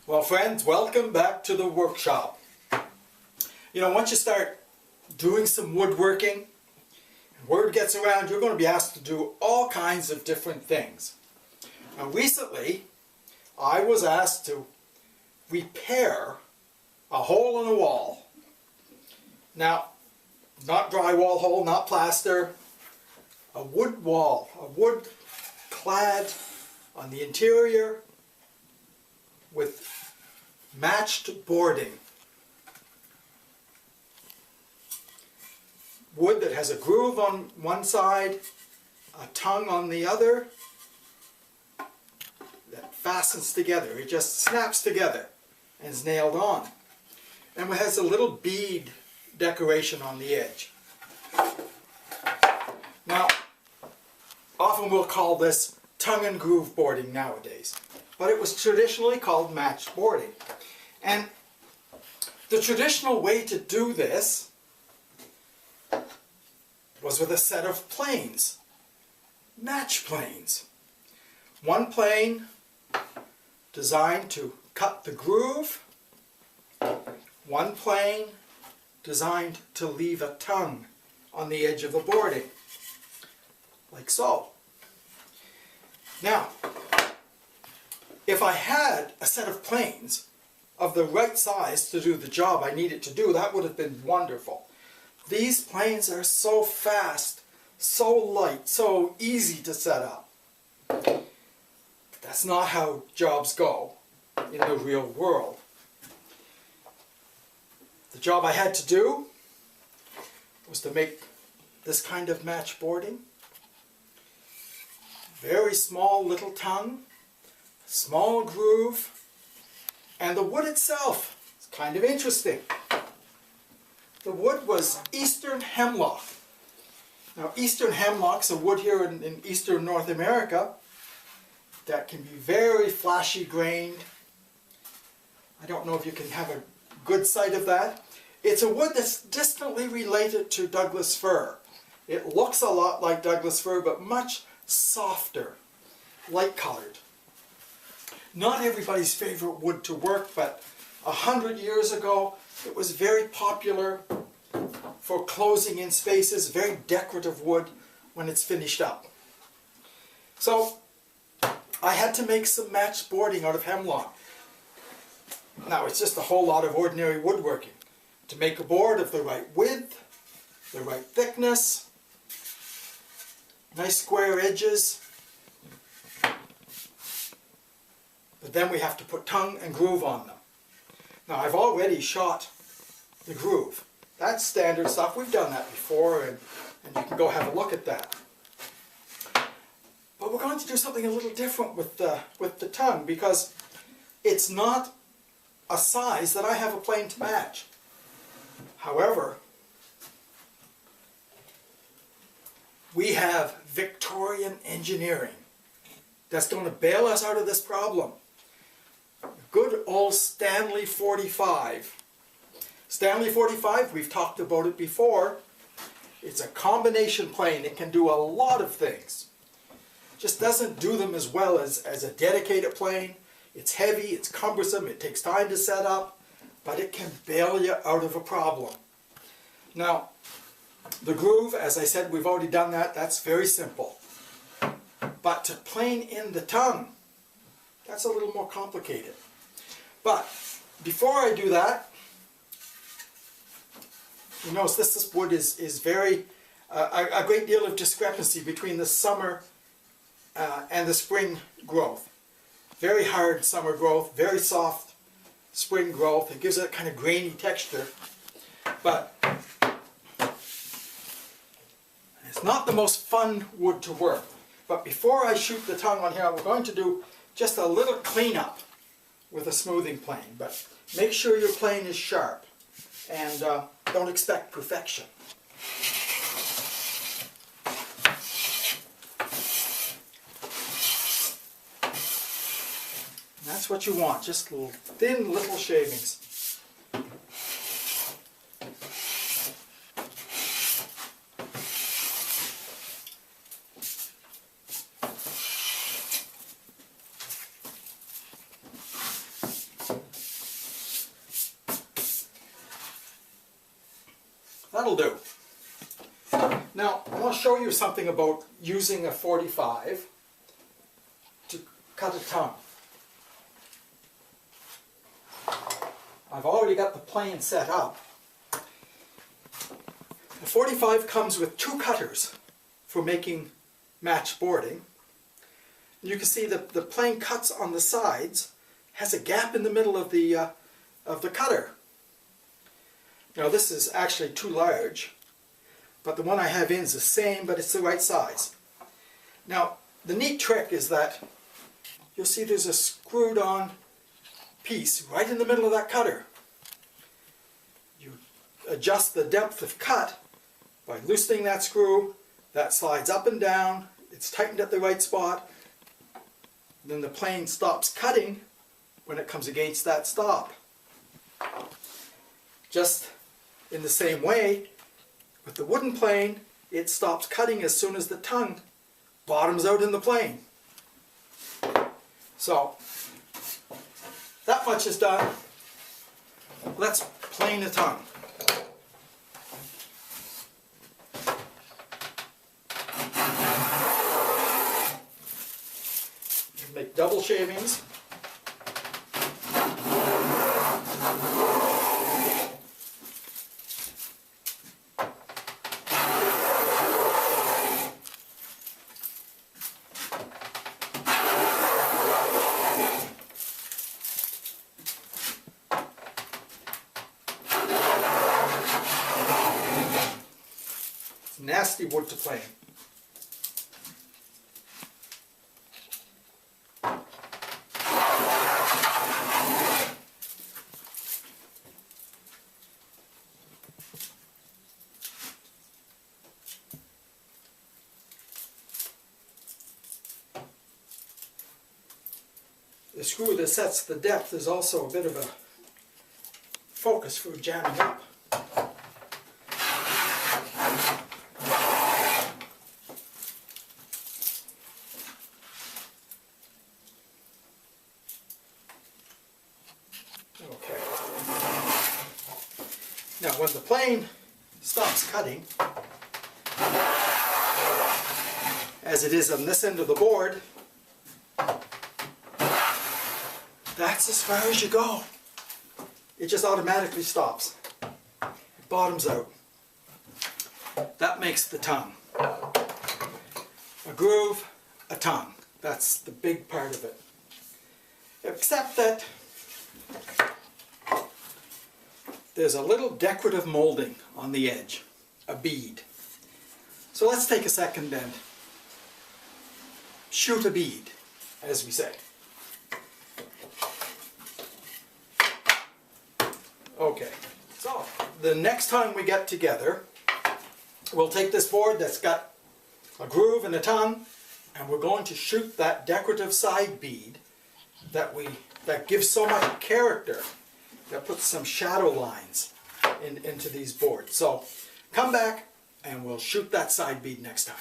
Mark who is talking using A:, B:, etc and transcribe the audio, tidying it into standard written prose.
A: Well, friends, welcome back to the workshop. You know, once you start doing some woodworking, and word gets around, you're going to be asked to do all kinds of different things. Now, recently, I was asked to repair a hole in a wall. Now, not drywall hole, not plaster, a wood wall, a wood clad on the interior with matched boarding. Wood that has a groove on one side, a tongue on the other, that fastens together. It just snaps together and is nailed on. And it has a little bead decoration on the edge. Now, often we'll call this tongue and groove boarding nowadays, but it was traditionally called matched boarding. And the traditional way to do this was with a set of planes, match planes. One plane designed to cut the groove, one plane designed to leave a tongue on the edge of the boarding, like so. Now, if I had a set of planes of the right size to do the job I needed to do, that would have been wonderful. These planes are so fast, so light, so easy to set up. But that's not how jobs go in the real world. The job I had to do was to make this kind of match boarding. Very small little tongue, small groove, and the wood itself is kind of interesting. The wood was eastern hemlock. Now, eastern hemlock's a wood here in eastern North America that can be very flashy grained. I don't know if you can have a good sight of that. It's a wood that's distantly related to Douglas fir. It looks a lot like Douglas fir, but much softer, light colored. Not everybody's favorite wood to work, but 100 years ago it was very popular for closing in spaces, very decorative wood when it's finished up. So I had to make some matched boarding out of hemlock. Now, it's just a whole lot of ordinary woodworking. To make a board of the right width, the right thickness, nice square edges. But then we have to put tongue and groove on them. Now, I've already shot the groove. That's standard stuff. We've done that before, and you can go have a look at that. But we're going to do something a little different with the tongue, because it's not a size that I have a plane to match. However, we have Victorian engineering that's going to bail us out of this problem. Good old Stanley 45. Stanley 45, we've talked about it before. It's a combination plane. It can do a lot of things. Just doesn't do them as well as a dedicated plane. It's heavy, it's cumbersome, it takes time to set up, but it can bail you out of a problem. Now, the groove, as I said, we've already done that. That's very simple. But to plane in the tongue, that's a little more complicated. But before I do that, you notice this wood is very, a great deal of discrepancy between the summer and the spring growth. Very hard summer growth, very soft spring growth. It gives it a kind of grainy texture. But it's not the most fun wood to work. But before I shoot the tongue on here, we're going to do just a little cleanup with a smoothing plane. But make sure your plane is sharp, and don't expect perfection. And that's what you want, just little thin little shavings. That'll do. Now, I want to show you something about using a 45 to cut a tongue. I've already got the plane set up. The 45 comes with two cutters for making match boarding. You can see that the plane cuts on the sides, has a gap in the middle of the cutter. Now this is actually too large, but the one I have in is the same, but it's the right size. Now the neat trick is that you'll see there's a screwed on piece right in the middle of that cutter. You adjust the depth of cut by loosening that screw. That slides up and down, it's tightened at the right spot. Then the plane stops cutting when it comes against that stop. Just in the same way, with the wooden plane, it stops cutting as soon as the tongue bottoms out in the plane. So, that much is done. Let's plane a tongue. Make double shavings. Nasty wood to plane. The screw that sets the depth is also a bit of a focus for jamming up. Okay. Now when the plane stops cutting, as it is on this end of the board, that's as far as you go. It just automatically stops. It bottoms out. That makes the tongue. A groove, a tongue. That's the big part of it. Except that there's a little decorative molding on the edge, a bead. So let's take a second and shoot a bead, as we say. Okay, so the next time we get together, we'll take this board that's got a groove and a tongue, and we're going to shoot that decorative side bead that gives so much character, that puts some shadow lines into these boards. So come back and we'll shoot that side bead next time.